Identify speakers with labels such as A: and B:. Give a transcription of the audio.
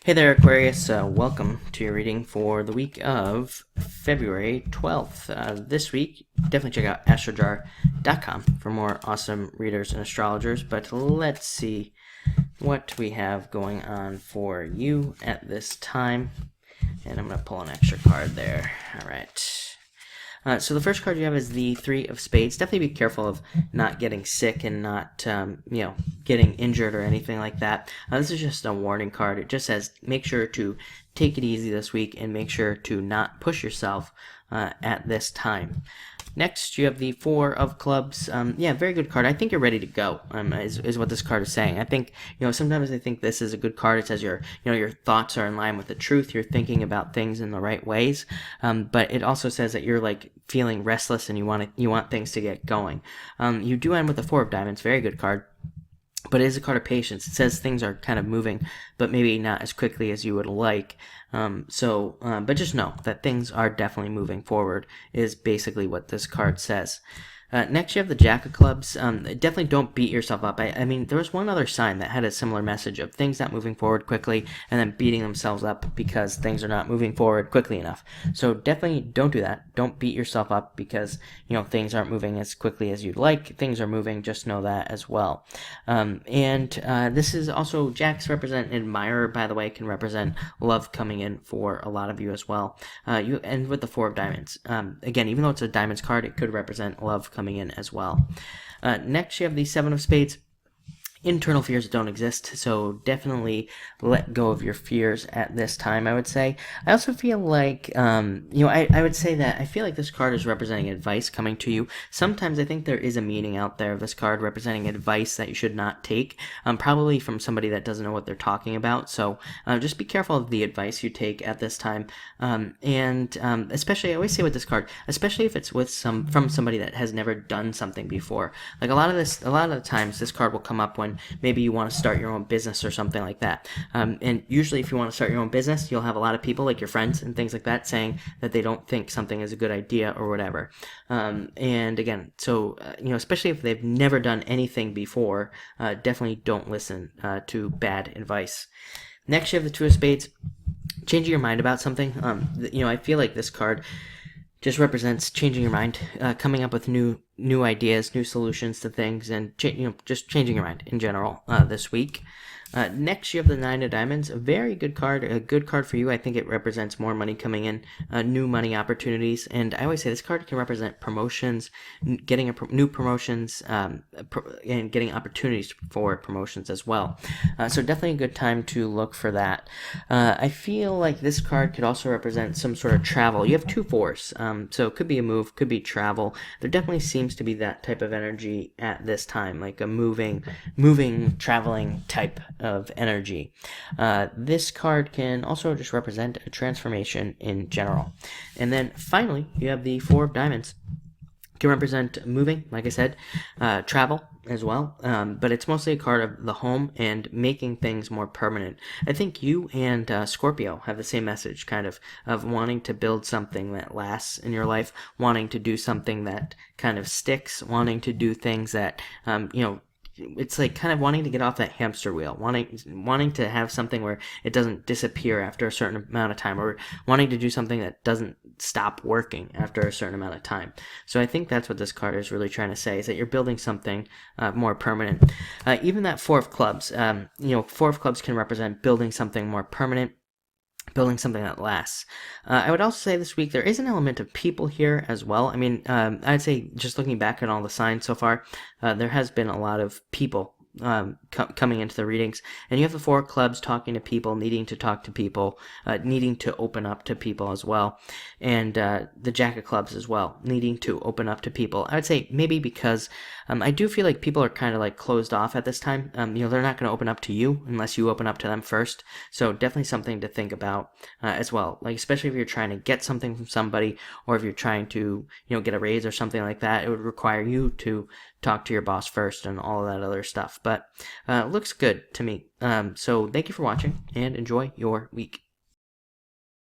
A: Hey there, Aquarius. Welcome to your reading for the week of February 12th. This week, definitely check out astrojar.com for more awesome readers and astrologers. But let's see what we have going on for you at this time. And I'm going to pull an extra card there. All right. So the first card you have is the Three of Spades. Definitely be careful of not getting sick and not, getting injured or anything like that. This is just a warning card. It just says make sure to take it easy this week and make sure to not push yourself at this time. Next, you have the Four of Clubs. Very good card. I think you're ready to go, is what this card is saying. I think, sometimes I think this is a good card. It says your thoughts are in line with the truth. You're thinking about things in the right ways. But it also says that you're like feeling restless and you want things to get going. You do end with the Four of Diamonds. Very good card. But it is a card of patience. It says things are kind of moving, but maybe not as quickly as you would like. But just know that things are definitely moving forward is basically what this card says. Next, you have the Jack of Clubs. Definitely don't beat yourself up. I mean, there was one other sign that had a similar message of things not moving forward quickly and then beating themselves up because things are not moving forward quickly enough. So definitely don't do that. Don't beat yourself up because, things aren't moving as quickly as you'd like. Things are moving. Just know that as well. This is also, Jacks represent an admirer, by the way, can represent love coming in for a lot of you as well. You end with the Four of Diamonds. Again, even though it's a Diamonds card, it could represent love coming in as well. Next, you have the Seven of Spades. Internal fears don't exist, so definitely let go of your fears at this time, I would say. I also feel like, I would say that I feel like this card is representing advice coming to you. Sometimes I think there is a meaning out there of this card representing advice that you should not take, probably from somebody that doesn't know what they're talking about. So just be careful of the advice you take at this time. Especially, I always say with this card, especially if it's with from somebody that has never done something before. Like a lot of the times, this card will come up when maybe you want to start your own business or something like that. And usually if you want to start your own business, you'll have a lot of people like your friends and things like that saying that they don't think something is a good idea or whatever. Especially if they've never done anything before, definitely don't listen to bad advice. Next, you have the Two of Spades. Changing your mind about something. I feel like this card just represents changing your mind, coming up with new ideas, new solutions to things, and just changing your mind in general this week. Next, you have the Nine of Diamonds. A very good card, a good card for you. I think it represents more money coming in, new money opportunities. And I always say this card can represent promotions, getting new promotions, and getting opportunities for promotions as well. So definitely a good time to look for that. I feel like this card could also represent some sort of travel. You have two fours, so it could be a move, could be travel. There definitely seems to be that type of energy at this time, like a moving, traveling type of energy. This card can also just represent a transformation in general. And then finally, you have the Four of Diamonds. It can represent moving, like I said, travel as well, but it's mostly a card of the home and making things more permanent. I think you and Scorpio have the same message, kind of wanting to build something that lasts in your life, wanting to do something that kind of sticks, wanting to do things that, it's like kind of wanting to get off that hamster wheel, wanting to have something where it doesn't disappear after a certain amount of time, or wanting to do something that doesn't stop working after a certain amount of time. So I think that's what this card is really trying to say, is that you're building something more permanent. Even that Four of Clubs, Four of Clubs can represent building something more permanent, building something that lasts. I would also say this week there is an element of people here as well. I mean, I'd say just looking back at all the signs so far, there has been a lot of people coming into the readings, and you have the Four of Clubs talking to people, needing to talk to people, needing to open up to people as well, and the Jack of Clubs as well, needing to open up to people. I would say maybe because I do feel like people are kind of like closed off at this time. They're not going to open up to you unless you open up to them first. So definitely something to think about as well. Like especially if you're trying to get something from somebody, or if you're trying to get a raise or something like that, it would require you to talk to your boss first and all of that other stuff. But looks good to me. So thank you for watching and enjoy your week.